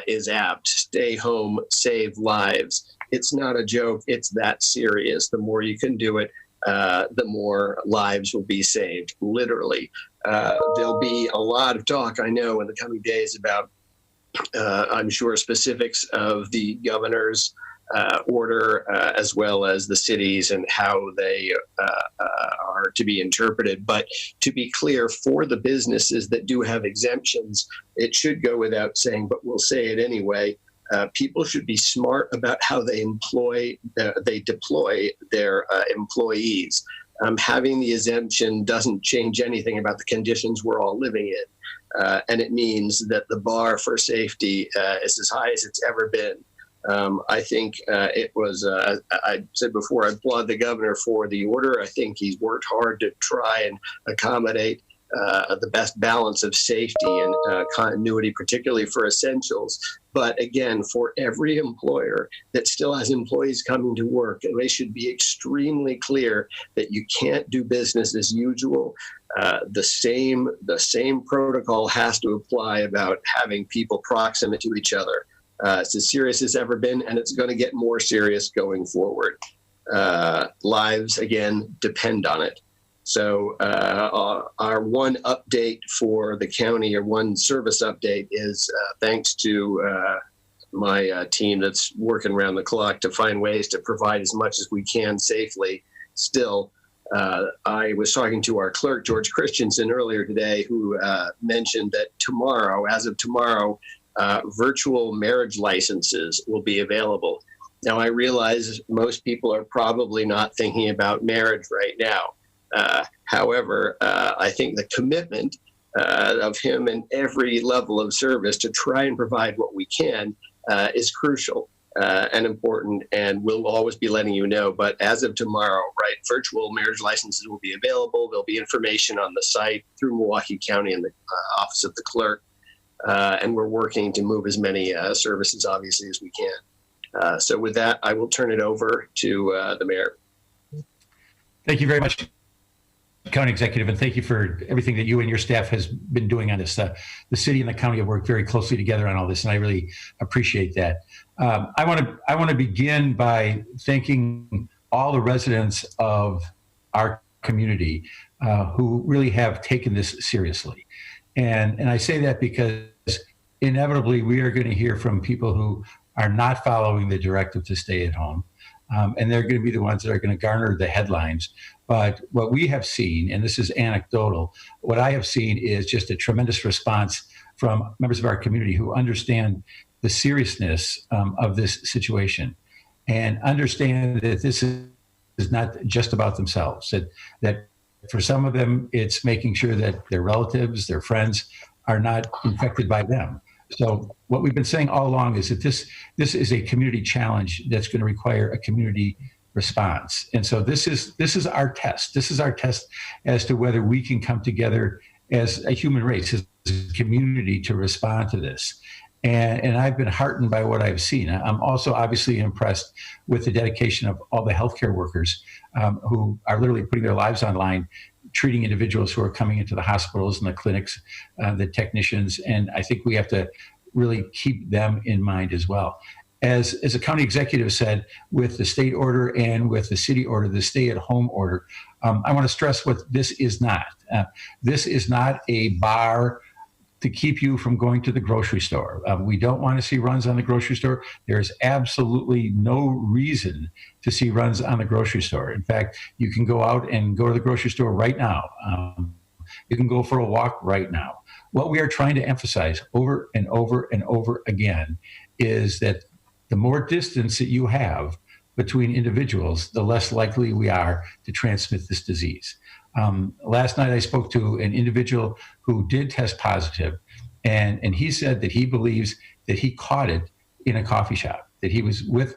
is apt. Stay home, save lives. It's not a joke. It's that serious. The more you can do it, the more lives will be saved, literally. There'll be a lot of talk, I know, in the coming days about, I'm sure, specifics of the governor's order, as well as the cities and how they are to be interpreted. But to be clear, for the businesses that do have exemptions, it should go without saying, but we'll say it anyway. People should be smart about how they deploy their employees. Having the exemption doesn't change anything about the conditions we're all living in. And it means that the bar for safety is as high as it's ever been. I think it was, I said before, I applaud the governor for the order. I think he's worked hard to try and accommodate the best balance of safety and continuity, particularly for essentials. But again, for every employer that still has employees coming to work, they should be extremely clear that you can't do business as usual. The same protocol has to apply about having people proximate to each other. It's as serious as ever been, and it's going to get more serious going forward. Lives, again, depend on it. So our one update for the county, or one service update, is thanks to my team that's working around the clock to find ways to provide as much as we can safely. Still, I was talking to our clerk, George Christensen, earlier today, who mentioned that tomorrow, as of tomorrow, virtual marriage licenses will be available. Now, I realize most people are probably not thinking about marriage right now. However, I think the commitment of him and every level of service to try and provide what we can is crucial and important, and we'll always be letting you know. But as of tomorrow, right, virtual marriage licenses will be available. There'll be information on the site through Milwaukee County and the Office of the Clerk, and we're working to move as many services, obviously, as we can. So with that, I will turn it over to the mayor. Thank you very much, County Executive, and thank you for everything that you and your staff has been doing on this. The city and the county have worked very closely together on all this, and I really appreciate that. I want to begin by thanking all the residents of our community who really have taken this seriously, and I say that because inevitably we are going to hear from people who are not following the directive to stay at home. And they're going to be the ones that are going to garner the headlines. But what we have seen, and this is anecdotal, what I have seen is just a tremendous response from members of our community who understand the seriousness of this situation and understand that this is not just about themselves, that for some of them, it's making sure that their relatives, their friends are not infected by them. So what we've been saying all along is that this is a community challenge that's going to require a community response. And so this is our test. This is our test as to whether we can come together as a human race, as a community, to respond to this. And I've been heartened by what I've seen. I'm also obviously impressed with the dedication of all the healthcare workers who are literally putting their lives on the line, treating individuals who are coming into the hospitals and the clinics, the technicians, and I think we have to really keep them in mind as well. As a county executive said, with the state order and with the city order, the stay-at-home order, I want to stress what this is not. This is not a bar to keep you from going to the grocery store. We don't want to see runs on the grocery store. There's absolutely no reason to see runs on the grocery store. In fact, you can go out and go to the grocery store right now. You can go for a walk right now. What we are trying to emphasize over and over and over again is that the more distance that you have between individuals, the less likely we are to transmit this disease. Last night I spoke to an individual who did test positive, and he said that he believes that he caught it in a coffee shop, that he was with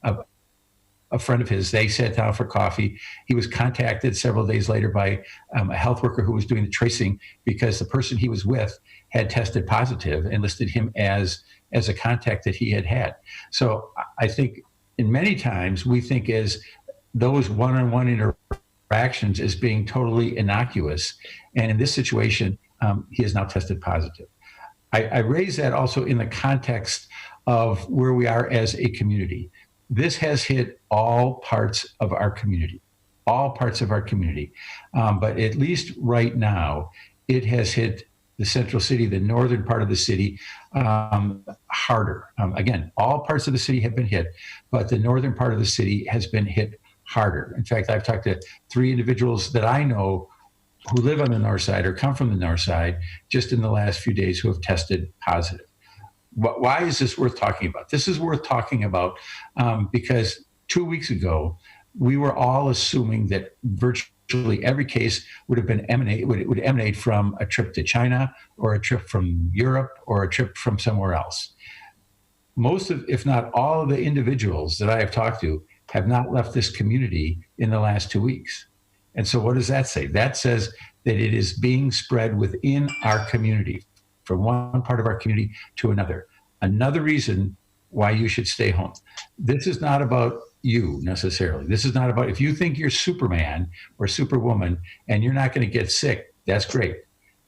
a friend of his. They sat down for coffee. He was contacted several days later by a health worker who was doing the tracing because the person he was with had tested positive and listed him as a contact that he had. So I think in many times we think as those one-on-one interactions as being totally innocuous. And in this situation, he is now tested positive. I raise that also in the context of where we are as a community. This has hit all parts of our community, all parts of our community. But at least right now, it has hit the central city, the northern part of the city, harder. Again, all parts of the city have been hit, but the northern part of the city has been hit harder. In fact, I've talked to 3 individuals that I know who live on the north side or come from the north side just in the last few days who have tested positive. Why is this worth talking about? This is worth talking about because 2 weeks ago, we were all assuming that virtually every case would emanate from a trip to China or a trip from Europe or a trip from somewhere else. Most of, if not all of the individuals that I have talked to have not left this community in the last 2 weeks. And so what does that say? That says that it is being spread within our community, from one part of our community to another. Another reason why you should stay home. This is not about you necessarily. This is not about, if you think you're Superman or Superwoman and you're not going to get sick, that's great.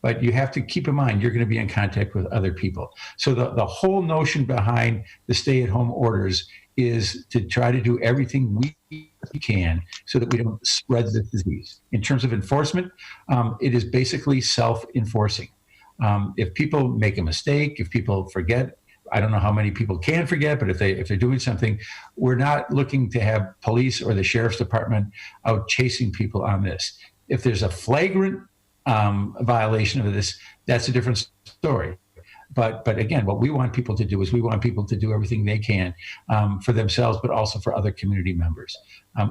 But you have to keep in mind, you're going to be in contact with other people. So the whole notion behind the stay-at-home orders is to try to do everything we can so that we don't spread the disease. In terms of enforcement, it is basically self-enforcing. If people make a mistake, if people forget, I don't know how many people can forget, but if they're doing something, we're not looking to have police or the sheriff's department out chasing people on this. If there's a flagrant violation of this, that's a different story. But again, what we want people to do is we want people to do everything they can for themselves, but also for other community members.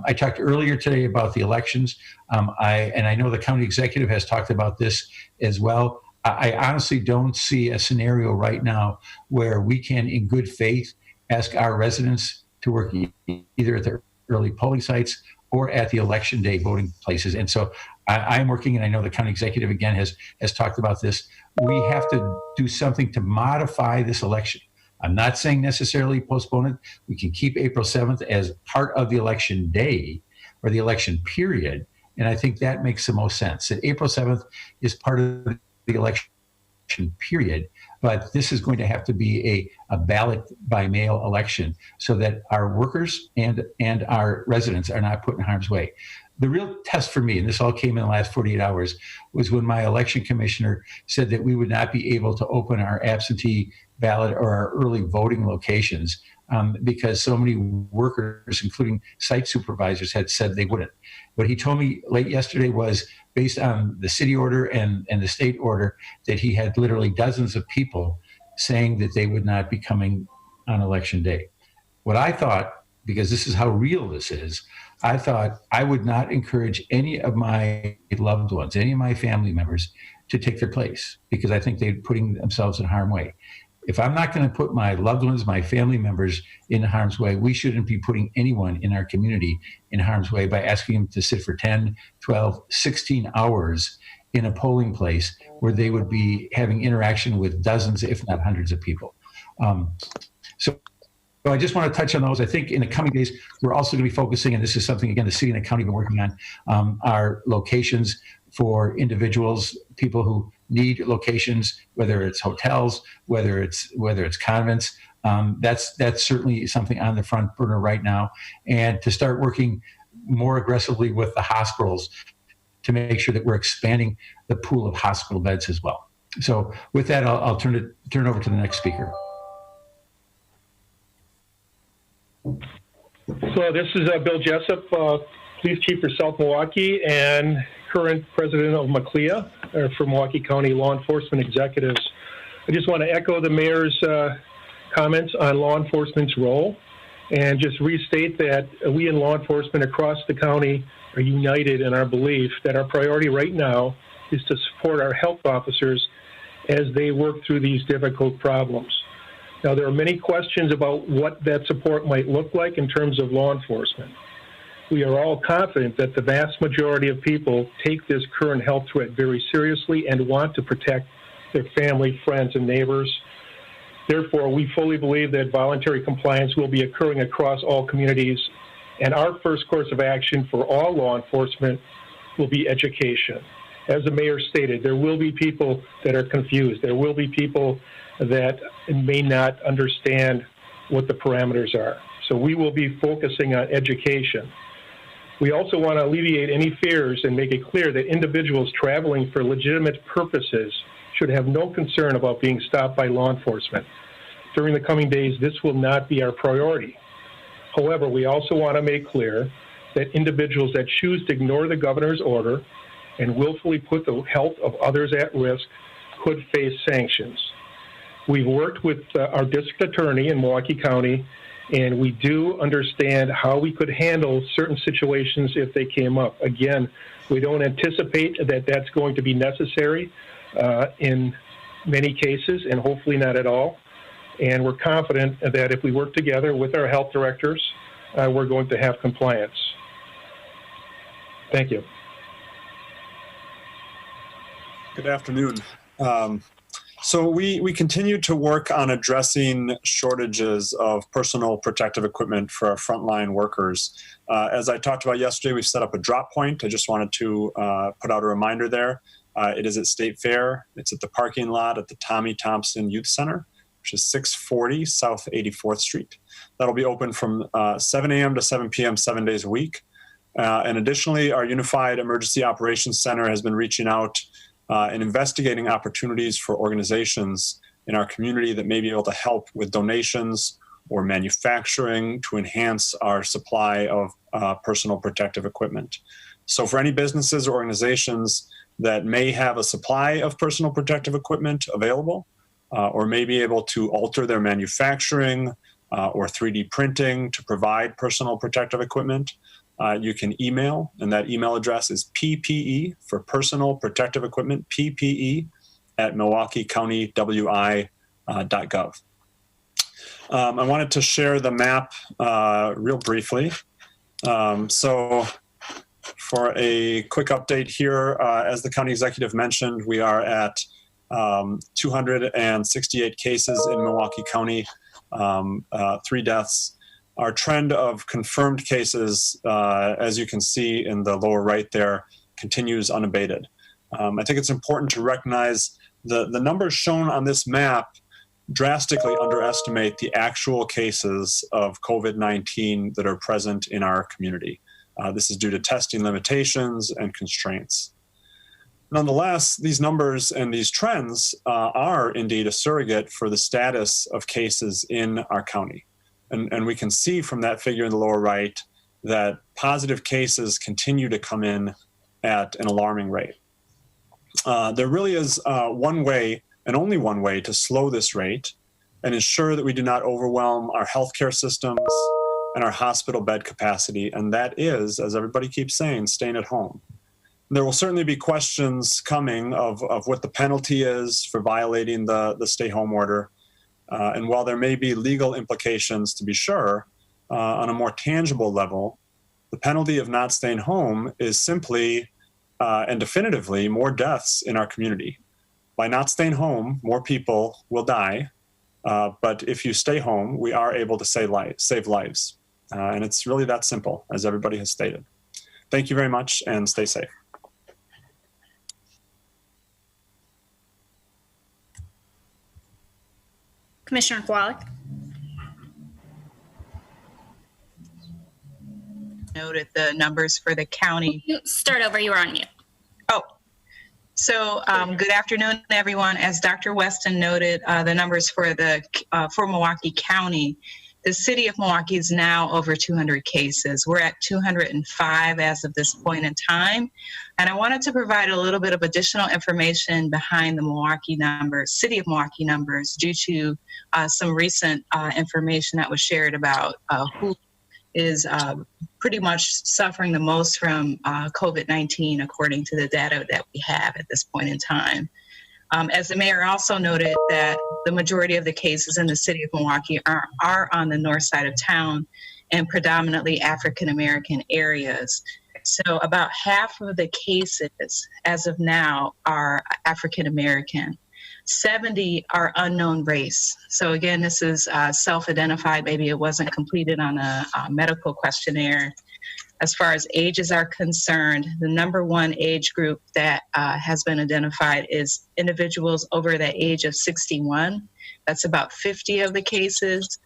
I talked earlier today about the elections, and I know the county executive has talked about this as well. I honestly don't see a scenario right now where we can, in good faith, ask our residents to work either at the early polling sites or at the election day voting places. And so I'm working, and I know the county executive again has talked about this. We have to do something to modify this election. I'm not saying necessarily postpone it. We can keep April 7th as part of the election day or the election period. And I think that makes the most sense. That April 7th is part of the election period, but this is going to have to be a ballot by mail election so that our workers and our residents are not put in harm's way. The real test for me, and this all came in the last 48 hours, was when my election commissioner said that we would not be able to open our absentee ballot or our early voting locations because so many workers, including site supervisors, had said they wouldn't. What he told me late yesterday was, based on the city order and the state order, that he had literally dozens of people saying that they would not be coming on election day. What I thought, because this is how real this is, I thought I would not encourage any of my loved ones, any of my family members to take their place, because I think they're putting themselves in harm's way. If I'm not going to put my loved ones, my family members in harm's way, we shouldn't be putting anyone in our community in harm's way by asking them to sit for 10, 12, 16 hours in a polling place where they would be having interaction with dozens, if not hundreds of people. So I just want to touch on those. I think in the coming days, we're also going to be focusing, and this is something, again, the city and the county have been working on, our locations for individuals, people who need locations, whether it's hotels, whether it's convents. That's certainly something on the front burner right now. And to start working more aggressively with the hospitals to make sure that we're expanding the pool of hospital beds as well. So with that, I'll turn it over to the next speaker. So this is Bill Jessup, Police Chief for South Milwaukee and current President of MCLEA for Milwaukee County Law Enforcement Executives. I just want to echo the Mayor's comments on law enforcement's role and just restate that we in law enforcement across the county are united in our belief that our priority right now is to support our health officers as they work through these difficult problems. Now, there are many questions about what that support might look like in terms of law enforcement. We are all confident that the vast majority of people take this current health threat very seriously and want to protect their family, friends, and neighbors. Therefore, we fully believe that voluntary compliance will be occurring across all communities, and our first course of action for all law enforcement will be education. As the Mayor stated, there will be people that are confused. There will be people that may not understand what the parameters are. So we will be focusing on education. We also want to alleviate any fears and make it clear that individuals traveling for legitimate purposes should have no concern about being stopped by law enforcement. During the coming days, this will not be our priority. However, we also want to make clear that individuals that choose to ignore the governor's order and willfully put the health of others at risk could face sanctions. We've worked with our district attorney in Milwaukee County, and we do understand how we could handle certain situations if they came up. Again, we don't anticipate that that's going to be necessary in many cases, and hopefully not at all. And we're confident that if we work together with our health directors, we're going to have compliance. Thank you. Good afternoon. So we continue to work on addressing shortages of personal protective equipment for our frontline workers. As I talked about yesterday, we've set up a drop point. I just wanted to put out a reminder there. It is at State Fair. It's at the parking lot at the Tommy Thompson Youth Center, which is 640 South 84th Street. That'll be open from 7 a.m. to 7 p.m. 7 days a week. And additionally, our Unified Emergency Operations Center has been reaching out and investigating opportunities for organizations in our community that may be able to help with donations or manufacturing to enhance our supply of personal protective equipment. So for any businesses or organizations that may have a supply of personal protective equipment available, or may be able to alter their manufacturing or 3D printing to provide personal protective equipment, you can email, and that email address is PPE for Personal Protective Equipment, PPE at MilwaukeeCountyWI.gov. I wanted to share the map real briefly. So for a quick update here, as the county executive mentioned, we are at 268 cases in Milwaukee County, 3 deaths. Our trend of confirmed cases, as you can see in the lower right there, continues unabated. I think it's important to recognize the numbers shown on this map drastically underestimate the actual cases of COVID-19 that are present in our community. This is due to testing limitations and constraints. Nonetheless, these numbers and these trends are indeed a surrogate for the status of cases in our county. And we can see from that figure in the lower right that positive cases continue to come in at an alarming rate. There really is one way, and only one way, to slow this rate and ensure that we do not overwhelm our healthcare systems and our hospital bed capacity, and that is, as everybody keeps saying, staying at home. There will certainly be questions coming of what the penalty is for violating the stay-home order. And while there may be legal implications, to be sure, on a more tangible level, the penalty of not staying home is simply and definitively more deaths in our community. By not staying home, more people will die. But if you stay home, we are able to save lives. And it's really that simple, as everybody has stated. Thank you very much, and stay safe. Commissioner Kowalik. Noted the numbers for the county. Start over, you were on mute. Oh, so good afternoon, everyone. As Dr. Weston noted, the numbers for Milwaukee County, the city of Milwaukee is now over 200 cases. We're at 205 as of this point in time. And I wanted to provide a little bit of additional information behind the Milwaukee numbers, city of Milwaukee numbers, due to some recent information that was shared about who is pretty much suffering the most from COVID-19, according to the data that we have at this point in time. As the mayor also noted, that the majority of the cases in the city of Milwaukee are on the north side of town and predominantly African-American areas. So about half of the cases as of now are African-American. 70 are unknown race. So again, this is self-identified. Maybe it wasn't completed on a medical questionnaire. As far as ages are concerned, the number one age group that has been identified is individuals over the age of 61. That's about 50 of the cases.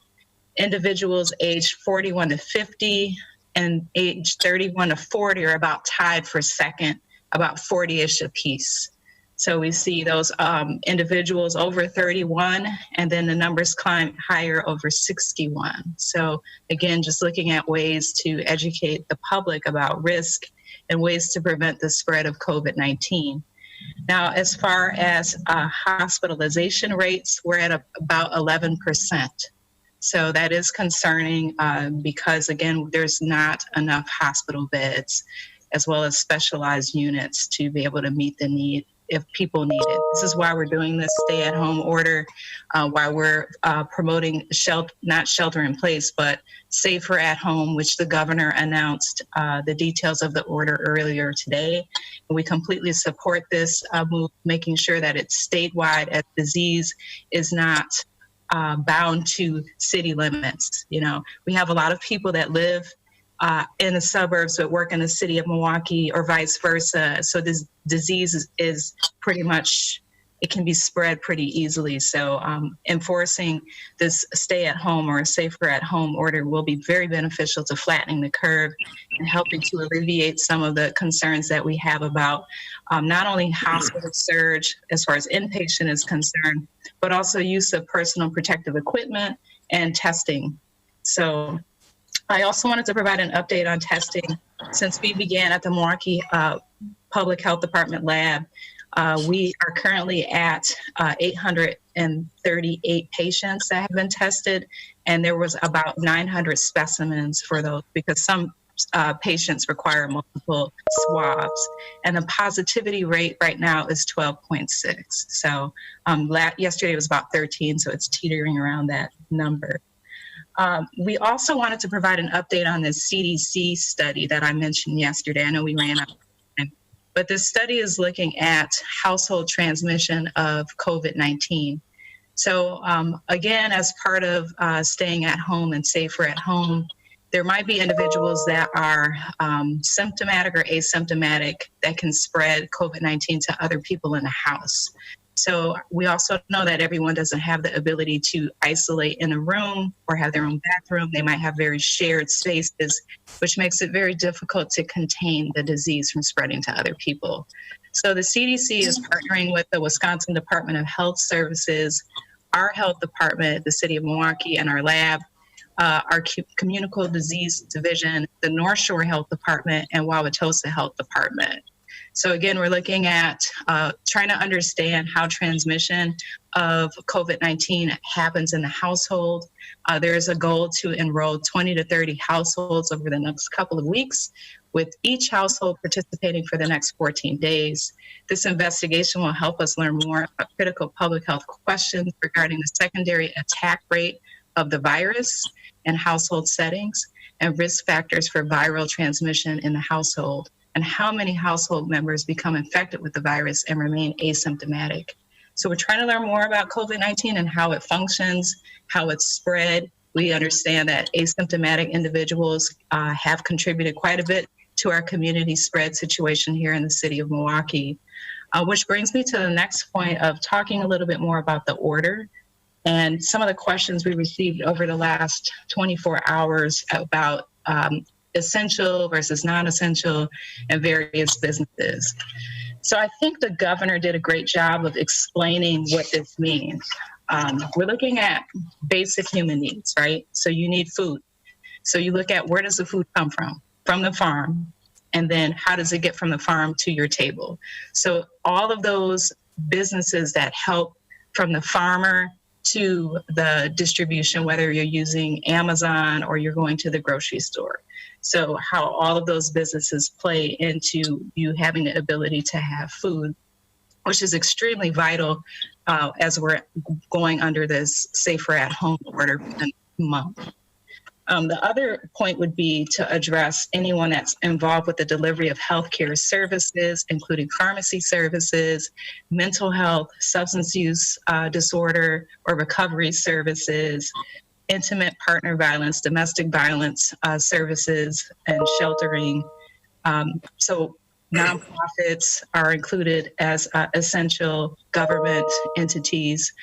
Individuals aged 41 to 50 and age 31 to 40 are about tied for second, about 40-ish apiece. So we see those individuals over 31, and then the numbers climb higher over 61. So again, just looking at ways to educate the public about risk and ways to prevent the spread of COVID-19. Now, as far as hospitalization rates, we're at about 11%. So that is concerning because, again, there's not enough hospital beds as well as specialized units to be able to meet the need if people need it. This is why we're doing this stay-at-home order, why we're promoting not shelter in place, but safer at home, which the governor announced the details of the order earlier today. And we completely support this move, making sure that it's statewide, as disease is not bound to city limits. You know, we have a lot of people that live in the suburbs but work in the city of Milwaukee or vice versa. So this disease is pretty much, it can be spread pretty easily. So enforcing this stay at home or safer at home order will be very beneficial to flattening the curve and helping to alleviate some of the concerns that we have about not only hospital surge as far as inpatient is concerned, but also use of personal protective equipment and testing. So I also wanted to provide an update on testing. Since we began at the Milwaukee Public Health Department lab, we are currently at 838 patients that have been tested, and there was about 900 specimens for those because some patients require multiple swabs. And the positivity rate right now is 12.6. So yesterday was about 13, so it's teetering around that number. We also wanted to provide an update on the CDC study that I mentioned yesterday. I know we ran out of time, but this study is looking at household transmission of COVID-19. So again, as part of staying at home and safer at home, there might be individuals that are symptomatic or asymptomatic that can spread COVID-19 to other people in the house. So we also know that everyone doesn't have the ability to isolate in a room or have their own bathroom. They might have very shared spaces, which makes it very difficult to contain the disease from spreading to other people. So the CDC is partnering with the Wisconsin Department of Health Services, our health department, the city of Milwaukee, and our lab, our Communicable Disease Division, the North Shore Health Department, and Wauwatosa Health Department. So again, we're looking at trying to understand how transmission of COVID-19 happens in the household. There's a goal to enroll 20 to 30 households over the next couple of weeks, with each household participating for the next 14 days. This investigation will help us learn more about critical public health questions regarding the secondary attack rate of the virus in household settings and risk factors for viral transmission in the household, and how many household members become infected with the virus and remain asymptomatic. So we're trying to learn more about COVID-19 and how it functions, how it's spread. We understand that asymptomatic individuals have contributed quite a bit to our community spread situation here in the city of Milwaukee, which brings me to the next point of talking a little bit more about the order and some of the questions we received over the last 24 hours about essential versus non-essential and various businesses. So I think the governor did a great job of explaining what this means. We're looking at basic human needs, right? So you need food. So you look at where does the food come from? From the farm. And then how does it get from the farm to your table? So all of those businesses that help from the farmer to the distribution, whether you're using Amazon or you're going to the grocery store. So how all of those businesses play into you having the ability to have food, which is extremely vital as we're going under this safer at home order for the month. The other point would be to address anyone that's involved with the delivery of healthcare services, including pharmacy services, mental health, substance use disorder or recovery services, intimate partner violence, domestic violence services, and sheltering. So nonprofits are included as essential. Government entities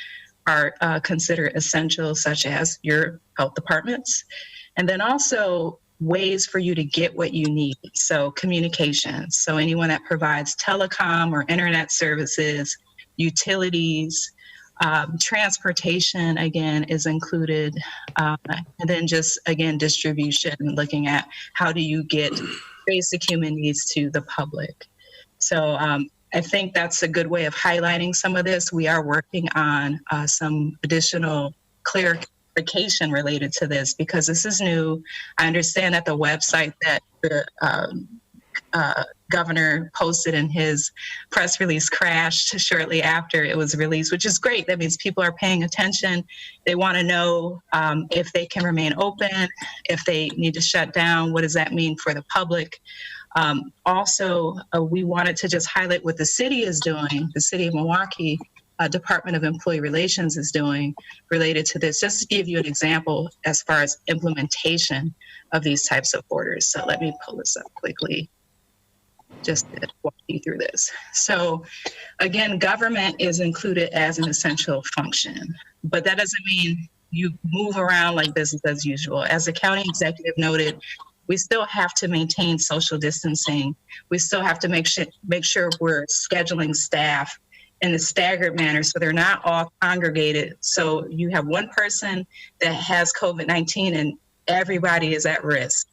are considered essential, such as your health departments. And then also ways for you to get what you need. So communications. So anyone that provides telecom or internet services, utilities, transportation, again, is included. And then just, again, distribution, looking at how do you get basic human needs to the public. So I think that's a good way of highlighting some of this. We are working on some additional clarification related to this because this is new. I understand that the website that the governor posted in his press release crashed shortly after it was released, which is great. That means people are paying attention. They want to know if they can remain open, if they need to shut down, what does that mean for the public? Also, we wanted to just highlight what the city is doing, the city of Milwaukee Department of Employee Relations is doing related to this, just to give you an example as far as implementation of these types of orders. So let me pull this up quickly, just to walk you through this. So again, government is included as an essential function, but that doesn't mean you move around like business as usual. As the county executive noted, we still have to maintain social distancing. We still have to make sure we're scheduling staff in a staggered manner so they're not all congregated. So you have one person that has COVID-19 and everybody is at risk.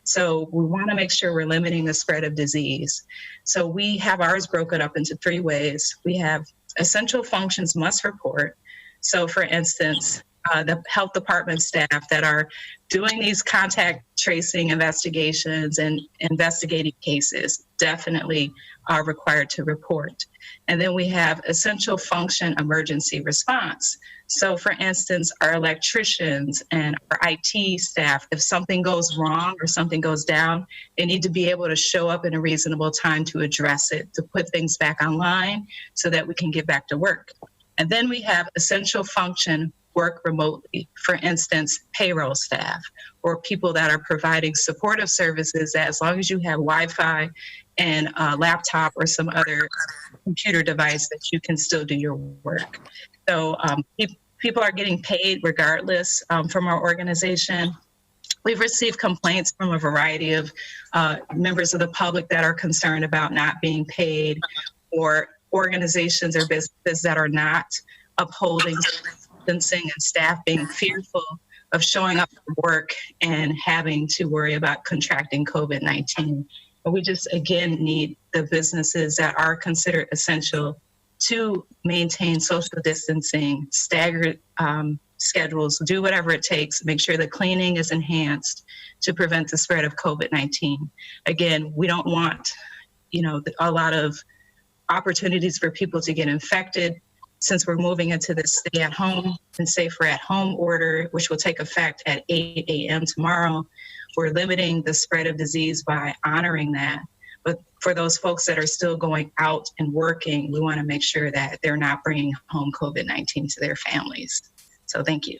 So we want to make sure we're limiting the spread of disease. So we have ours broken up into 3 ways. We have essential functions must report. So for instance, the health department staff that are doing these contact tracing investigations and investigating cases definitely are required to report. And then we have essential function emergency response. So for instance, our electricians and our IT staff, if something goes wrong or something goes down, they need to be able to show up in a reasonable time to address it, to put things back online so that we can get back to work. And then we have essential function work remotely. For instance, payroll staff or people that are providing supportive services that as long as you have Wi-Fi and a laptop or some other computer device that you can still do your work. So people are getting paid regardless from our organization. We've received complaints from a variety of members of the public that are concerned about not being paid, or organizations or businesses that are not upholding distancing and staff being fearful of showing up for work and having to worry about contracting COVID-19. But we just, again, need the businesses that are considered essential to maintain social distancing, staggered schedules, do whatever it takes, make sure the cleaning is enhanced to prevent the spread of COVID-19. Again, we don't want, a lot of opportunities for people to get infected. Since we're moving into this stay at home and safer at home order, which will take effect at 8 a.m. tomorrow, we're limiting the spread of disease by honoring that. But for those folks that are still going out and working, we want to make sure that they're not bringing home COVID-19 to their families. So thank you.